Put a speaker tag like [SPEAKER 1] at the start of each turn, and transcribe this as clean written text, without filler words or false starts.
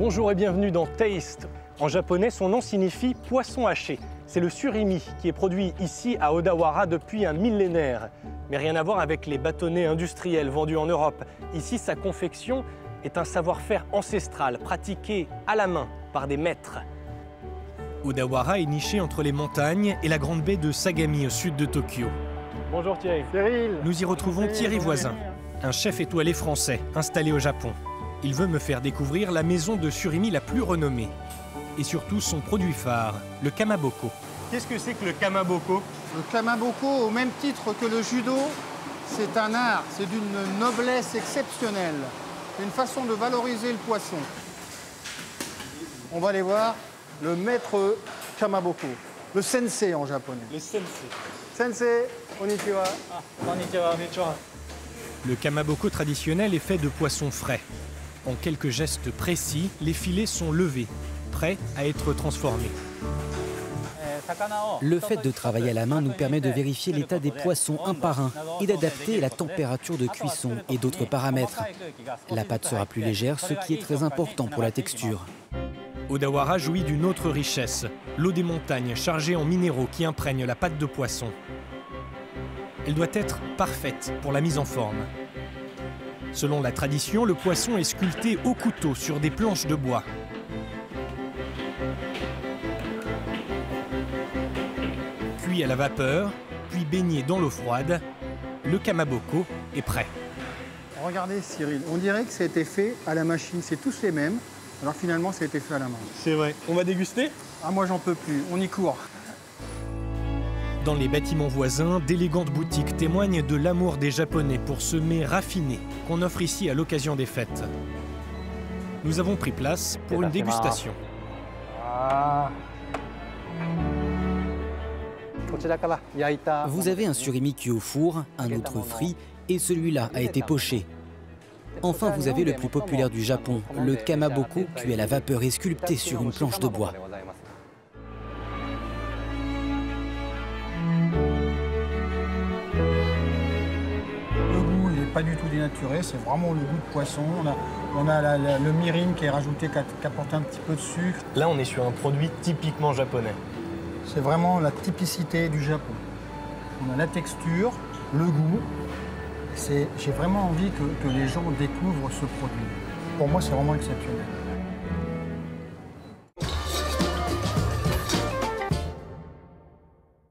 [SPEAKER 1] Bonjour et bienvenue dans Taste. En japonais, son nom signifie poisson haché. C'est le surimi qui est produit ici à Odawara depuis un millénaire. Mais rien à voir avec les bâtonnets industriels vendus en Europe. Ici, sa confection est un savoir-faire ancestral, pratiqué à la main par des maîtres. Odawara est niché entre les montagnes et la grande baie de Sagami au sud de Tokyo. Bonjour Thierry.
[SPEAKER 2] Cyril.
[SPEAKER 1] Nous y retrouvons Thierry Voisin, un chef étoilé français installé au Japon. Il veut me faire découvrir la maison de surimi la plus renommée. Et surtout son produit phare, le kamaboko. Qu'est-ce que c'est que le kamaboko?
[SPEAKER 2] Le kamaboko, au même titre que le judo, c'est un art, c'est d'une noblesse exceptionnelle. C'est une façon de valoriser le poisson. On va aller voir le maître kamaboko, le sensei en japonais.
[SPEAKER 1] Le sensei.
[SPEAKER 2] Sensei, konnichiwa.
[SPEAKER 1] Konnichiwa. Le kamaboko traditionnel est fait de poissons frais. En quelques gestes précis, les filets sont levés, prêts à être transformés.
[SPEAKER 3] Le fait de travailler à la main nous permet de vérifier l'état des poissons un par un et d'adapter la température de cuisson et d'autres paramètres. La pâte sera plus légère, ce qui est très important pour la texture.
[SPEAKER 1] Odawara jouit d'une autre richesse, l'eau des montagnes chargée en minéraux qui imprègne la pâte de poisson. Elle doit être parfaite pour la mise en forme. Selon la tradition, le poisson est sculpté au couteau sur des planches de bois. Cuit à la vapeur, puis baigné dans l'eau froide, le kamaboko est prêt.
[SPEAKER 2] Regardez Cyril, on dirait que ça a été fait à la machine, c'est tous les mêmes. Alors finalement, ça a été fait à la main.
[SPEAKER 1] C'est vrai. On va déguster?
[SPEAKER 2] Ah, moi j'en peux plus, on y court.
[SPEAKER 1] Dans les bâtiments voisins, d'élégantes boutiques témoignent de l'amour des Japonais pour ce mets raffiné qu'on offre ici à l'occasion des fêtes. Nous avons pris place pour une dégustation.
[SPEAKER 3] Vous avez un surimi cuit au four, un autre frit, et celui-là a été poché. Enfin, vous avez le plus populaire du Japon, le kamaboko, cuit à la vapeur et sculpté sur une planche de bois.
[SPEAKER 2] Le goût, il n'est pas du tout dénaturé, c'est vraiment le goût de poisson. On a le mirin qui est rajouté, qui apporte un petit peu de sucre.
[SPEAKER 1] Là, on est sur un produit typiquement japonais.
[SPEAKER 2] C'est vraiment la typicité du Japon. On a la texture, le goût. J'ai vraiment envie que les gens découvrent ce produit. Pour moi, c'est vraiment exceptionnel.